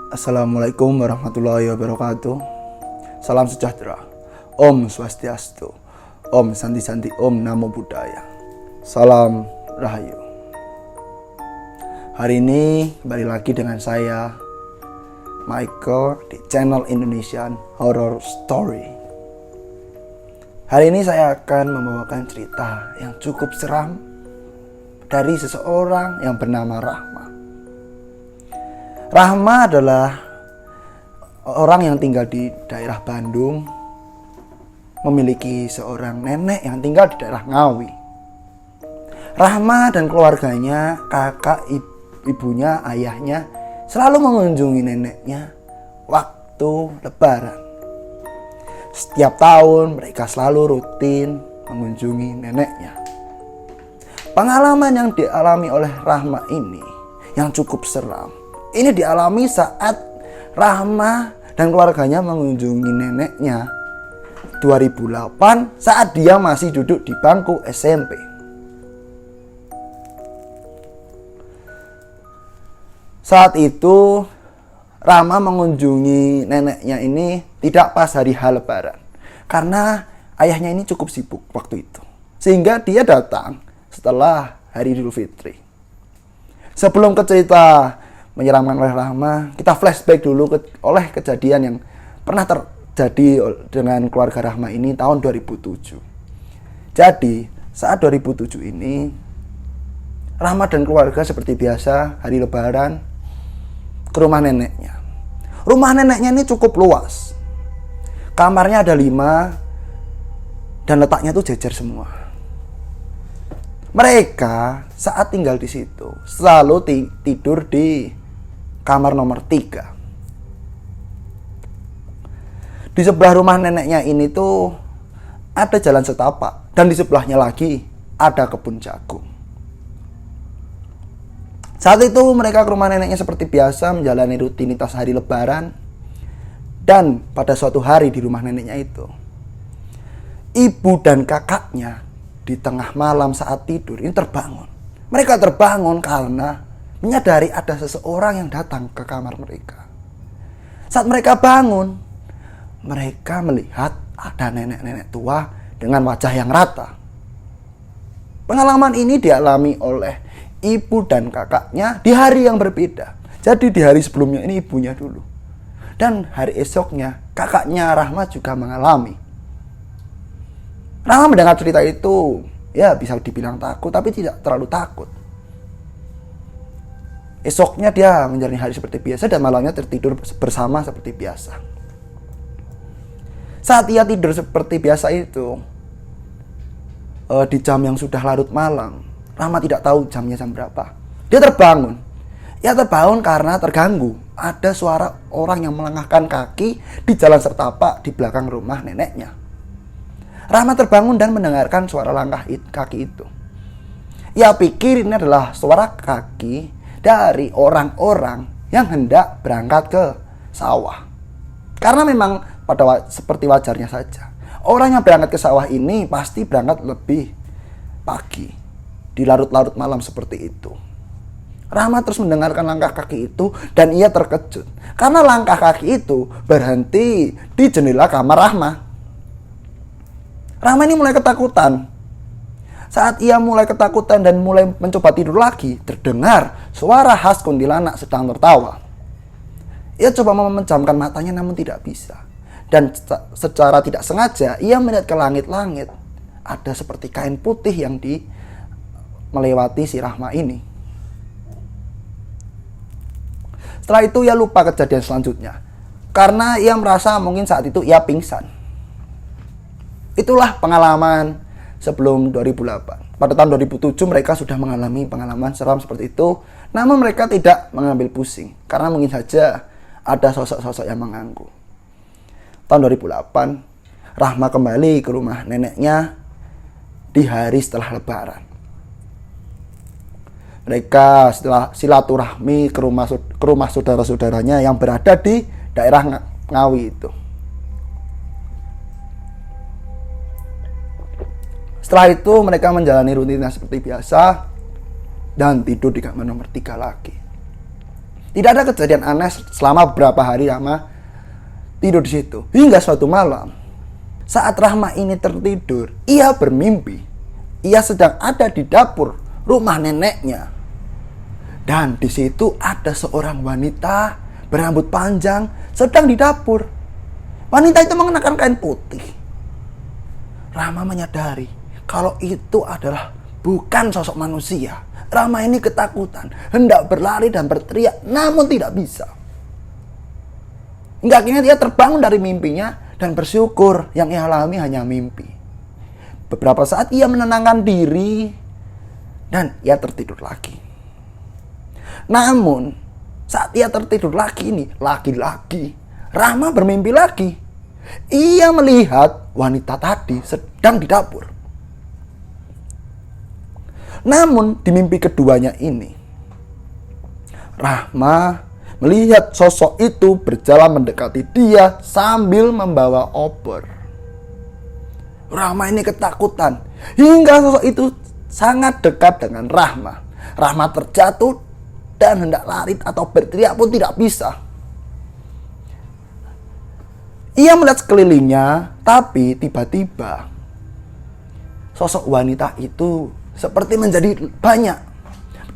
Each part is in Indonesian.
Assalamualaikum warahmatullahi wabarakatuh. Salam sejahtera. Om Swastiastu. Om Santi Santi. Om Namo Buddhaya. Salam Rahayu. Hari ini kembali lagi dengan saya Michael di channel Indonesian Horror Story. Hari ini saya akan membawakan cerita yang cukup seram dari seseorang yang bernama Rahma. Rahma adalah orang yang tinggal di daerah Bandung, memiliki seorang nenek yang tinggal di daerah Ngawi. Rahma dan keluarganya, kakak, ibunya, ayahnya selalu mengunjungi neneknya waktu Lebaran. Setiap tahun mereka selalu rutin mengunjungi neneknya. Pengalaman yang dialami oleh Rahma ini yang cukup seram. Ini dialami saat Rahma dan keluarganya mengunjungi neneknya 2008 saat dia masih duduk di bangku SMP. Saat itu Rahma mengunjungi neneknya ini tidak pas hari Lebaran karena ayahnya ini cukup sibuk waktu itu, sehingga dia datang setelah hari Idul Fitri. Sebelum ke cerita menyeramkan oleh Rahma, kita flashback dulu oleh kejadian yang pernah terjadi dengan keluarga Rahma ini tahun 2007. Jadi saat 2007 ini Rahma dan keluarga seperti biasa hari Lebaran ke rumah neneknya. Rumah neneknya ini cukup luas. Kamarnya ada 5 dan letaknya tuh jejer semua. Mereka saat tinggal di situ selalu tidur di kamar nomor 3. Di sebelah rumah neneknya ini tuh ada jalan setapak dan di sebelahnya lagi ada kebun jagung. Saat itu mereka ke rumah neneknya seperti biasa menjalani rutinitas hari Lebaran. Dan pada suatu hari di rumah neneknya itu, ibu dan kakaknya di tengah malam saat tidur ini terbangun. Mereka terbangun karena menyadari ada seseorang yang datang ke kamar mereka. Saat mereka bangun, mereka melihat ada nenek-nenek tua dengan wajah yang rata. Pengalaman ini dialami oleh ibu dan kakaknya di hari yang berbeda. Jadi di hari sebelumnya ini ibunya dulu. Dan hari esoknya kakaknya Rahma juga mengalami. Rahma mendengar cerita itu, ya bisa dibilang takut, tapi tidak terlalu takut. Esoknya dia menjalani hari seperti biasa dan malamnya tertidur bersama seperti biasa. Saat ia tidur seperti biasa itu, di jam yang sudah larut malam, Rahma tidak tahu jamnya jam berapa. Dia terbangun. Ia terbangun karena terganggu. Ada suara orang yang melangkahkan kaki di jalan setapak di belakang rumah neneknya. Rahma terbangun dan mendengarkan suara langkah kaki itu. Ia pikir ini adalah suara kaki dari orang-orang yang hendak berangkat ke sawah. Karena memang seperti wajarnya saja, orang yang berangkat ke sawah ini pasti berangkat lebih pagi, di larut-larut malam seperti itu. Rahma terus mendengarkan langkah kaki itu dan ia terkejut karena langkah kaki itu berhenti di jendela kamar Rahma. Rahma ini mulai ketakutan. Saat ia mulai ketakutan dan mulai mencoba tidur lagi, terdengar suara khas kuntilanak sedang tertawa. Ia coba memejamkan matanya namun tidak bisa. Dan secara tidak sengaja ia melihat ke langit-langit. Ada seperti kain putih yang melewati si Rahma ini. Setelah itu ia lupa kejadian selanjutnya. Karena ia merasa mungkin saat itu ia pingsan. Itulah pengalaman sebelum 2008. Pada tahun 2007 mereka sudah mengalami pengalaman seram seperti itu. Namun mereka tidak mengambil pusing. Karena mungkin saja ada sosok-sosok yang mengganggu. Tahun 2008, Rahma kembali ke rumah neneknya di hari setelah Lebaran. Mereka setelah silaturahmi ke rumah saudara-saudaranya yang berada di daerah Ngawi itu. Setelah itu mereka menjalani rutinitas seperti biasa dan tidur di kamar nomor 3 lagi. Tidak ada kejadian aneh selama beberapa hari Rahma tidur di situ. Hingga suatu malam, saat Rahma ini tertidur, ia bermimpi. Ia sedang ada di dapur rumah neneknya. Dan di situ ada seorang wanita berambut panjang sedang di dapur. Wanita itu mengenakan kain putih. Rahma menyadari kalau itu adalah bukan sosok manusia. Rahma ini ketakutan, hendak berlari dan berteriak, namun tidak bisa. Hingga akhirnya dia terbangun dari mimpinya dan bersyukur yang ia alami hanya mimpi. Beberapa saat ia menenangkan diri dan ia tertidur lagi. Namun saat ia tertidur lagi ini, lagi-lagi Rahma bermimpi lagi. Ia melihat wanita tadi sedang di dapur. Namun di mimpi keduanya ini, Rahma melihat sosok itu berjalan mendekati dia sambil membawa obor. Rahma ini ketakutan hingga sosok itu sangat dekat dengan Rahma. Rahma terjatuh dan hendak lari atau berteriak pun tidak bisa. Ia melihat sekelilingnya, tapi tiba-tiba sosok wanita itu seperti menjadi banyak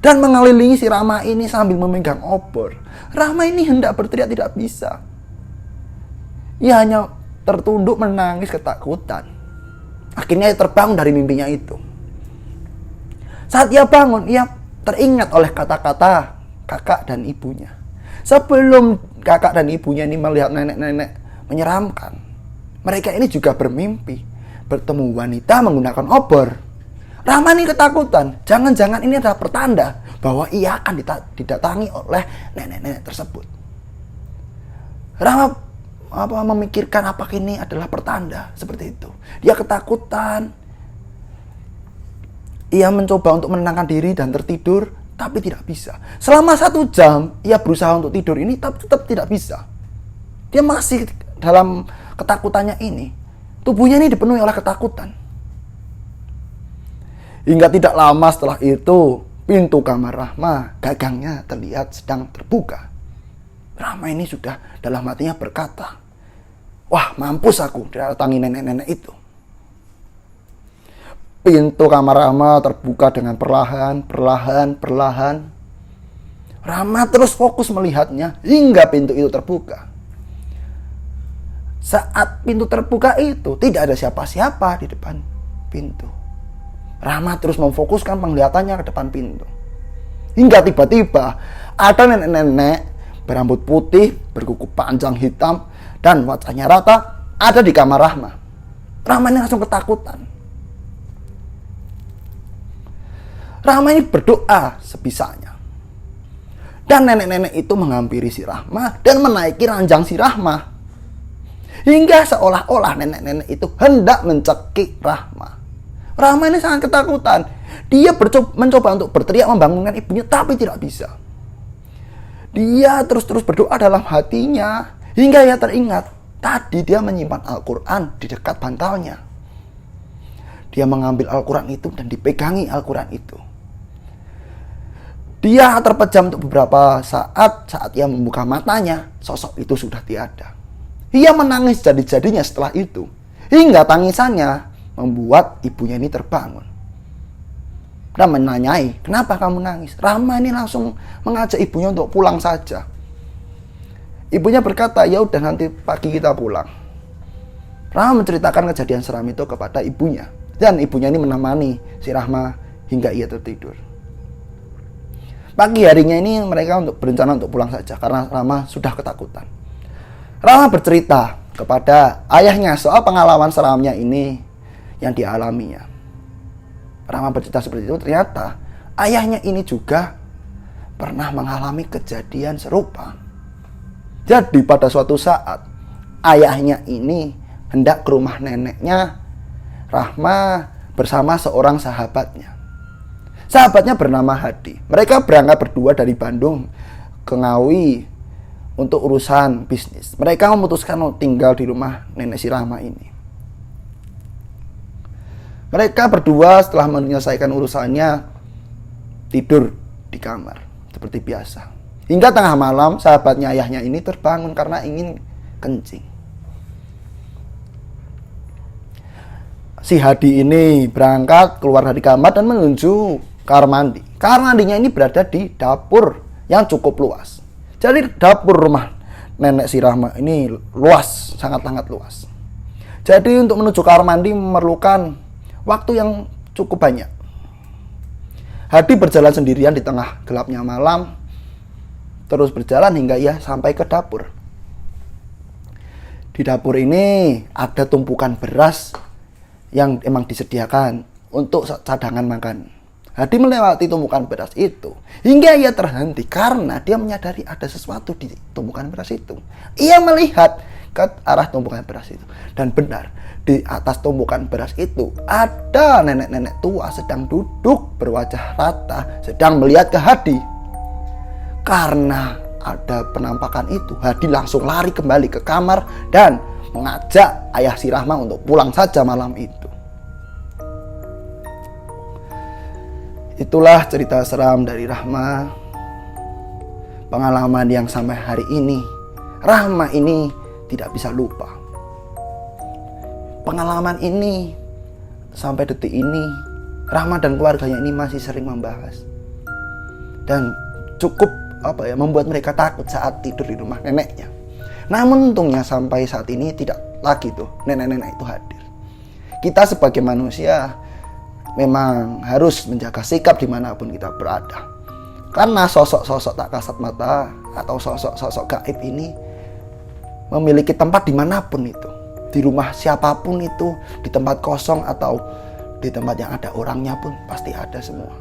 dan mengelilingi si Rahma ini sambil memegang obor. Rahma ini hendak berteriak tidak bisa. Ia hanya tertunduk menangis ketakutan. Akhirnya ia terbangun dari mimpinya itu. Saat ia bangun, ia teringat oleh kata-kata kakak dan ibunya. Sebelum kakak dan ibunya ini melihat nenek-nenek menyeramkan, mereka ini juga bermimpi bertemu wanita menggunakan obor. Rahma ini ketakutan. Jangan-jangan ini adalah pertanda bahwa ia akan didatangi oleh nenek-nenek tersebut. Rahma memikirkan apakah ini adalah pertanda seperti itu. Dia ketakutan. Ia mencoba untuk menenangkan diri dan tertidur, tapi tidak bisa. Selama 1 jam, ia berusaha untuk tidur ini, tapi tetap tidak bisa. Dia masih dalam ketakutannya ini. Tubuhnya ini dipenuhi oleh ketakutan. Hingga tidak lama setelah itu, pintu kamar Rahma, gagangnya terlihat sedang terbuka. Rahma ini sudah dalam hatinya berkata, wah, mampus aku didatangi nenek-nenek itu. Pintu kamar Rahma terbuka dengan perlahan. Rahma terus fokus melihatnya hingga pintu itu terbuka. Saat pintu terbuka itu, tidak ada siapa-siapa di depan pintu. Rahma terus memfokuskan penglihatannya ke depan pintu. Hingga tiba-tiba ada nenek-nenek berambut putih, berkuku panjang hitam, dan wajahnya rata ada di kamar Rahma. Rahma ini langsung ketakutan. Rahma ini berdoa sebisanya. Dan nenek-nenek itu menghampiri si Rahma dan menaiki ranjang si Rahma. Hingga seolah-olah nenek-nenek itu hendak mencekik Rahma. Rahma ini sangat ketakutan. Dia mencoba untuk berteriak membangunkan ibunya, tapi tidak bisa. Dia terus-terus berdoa dalam hatinya. Hingga ia teringat, tadi dia menyimpan Al-Quran di dekat bantalnya. Dia mengambil Al-Quran itu dan dipegangi Al-Quran itu. Dia terpejam untuk beberapa saat ia membuka matanya, sosok itu sudah tiada. Ia menangis jadi-jadinya setelah itu. Hingga tangisannya membuat ibunya ini terbangun. Dan menanyai, kenapa kamu nangis? Rahma ini langsung mengajak ibunya untuk pulang saja. Ibunya berkata, ya udah nanti pagi kita pulang. Rahma menceritakan kejadian seram itu kepada ibunya. Dan ibunya ini menemani si Rahma hingga ia tertidur. Pagi harinya ini mereka berencana untuk pulang saja karena Rahma sudah ketakutan. Rahma bercerita kepada ayahnya soal pengalaman seramnya ini yang dialaminya. Rahma bercerita seperti itu, ternyata ayahnya ini juga pernah mengalami kejadian serupa. Jadi pada suatu saat ayahnya ini hendak ke rumah neneknya Rahma bersama seorang sahabatnya. Sahabatnya bernama Hadi. Mereka berangkat berdua dari Bandung ke Ngawi untuk urusan bisnis. Mereka memutuskan untuk tinggal di rumah nenek si Rahma ini. Mereka berdua setelah menyelesaikan urusannya tidur di kamar seperti biasa. Hingga tengah malam sahabatnya ayahnya ini terbangun karena ingin kencing. Si Hadi ini berangkat keluar dari kamar dan menuju kamar mandi. Kamar mandinya ini berada di dapur yang cukup luas. Jadi dapur rumah nenek si Rahma ini luas, sangat-sangat luas. Jadi untuk menuju kamar mandi memerlukan waktu yang cukup banyak. Hadi berjalan sendirian di tengah gelapnya malam, terus berjalan hingga ia sampai ke dapur. Di dapur ini ada tumpukan beras yang emang disediakan untuk cadangan makan. Hadi melewati tumpukan beras itu hingga ia terhenti karena dia menyadari ada sesuatu di tumpukan beras itu. Ia melihat ke arah tumpukan beras itu dan benar di atas tumpukan beras itu ada nenek-nenek tua sedang duduk berwajah rata sedang melihat ke Hadi. Karena ada penampakan itu, Hadi langsung lari kembali ke kamar dan mengajak ayah si Rahma untuk pulang saja malam itu. Itulah cerita seram dari Rahma. Pengalaman yang sampai hari ini Rahma ini tidak bisa lupa. Pengalaman ini sampai detik ini Rahma dan keluarganya ini masih sering membahas. Dan cukup membuat mereka takut saat tidur di rumah neneknya. Namun untungnya sampai saat ini tidak lagi tuh nenek-nenek itu hadir. Kita sebagai manusia memang harus menjaga sikap dimanapun kita berada. Karena sosok-sosok tak kasat mata atau sosok-sosok gaib ini memiliki tempat dimanapun itu. Di rumah siapapun itu, di tempat kosong atau di tempat yang ada orangnya pun pasti ada semua.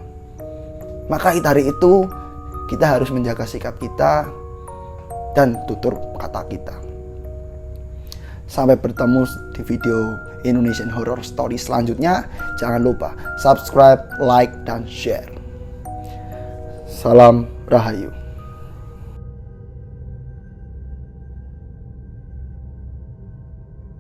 Maka dari itu kita harus menjaga sikap kita dan tutur kata kita. Sampai bertemu di video Indonesian Horror Story selanjutnya. Jangan lupa subscribe, like, dan share. Salam Rahayu.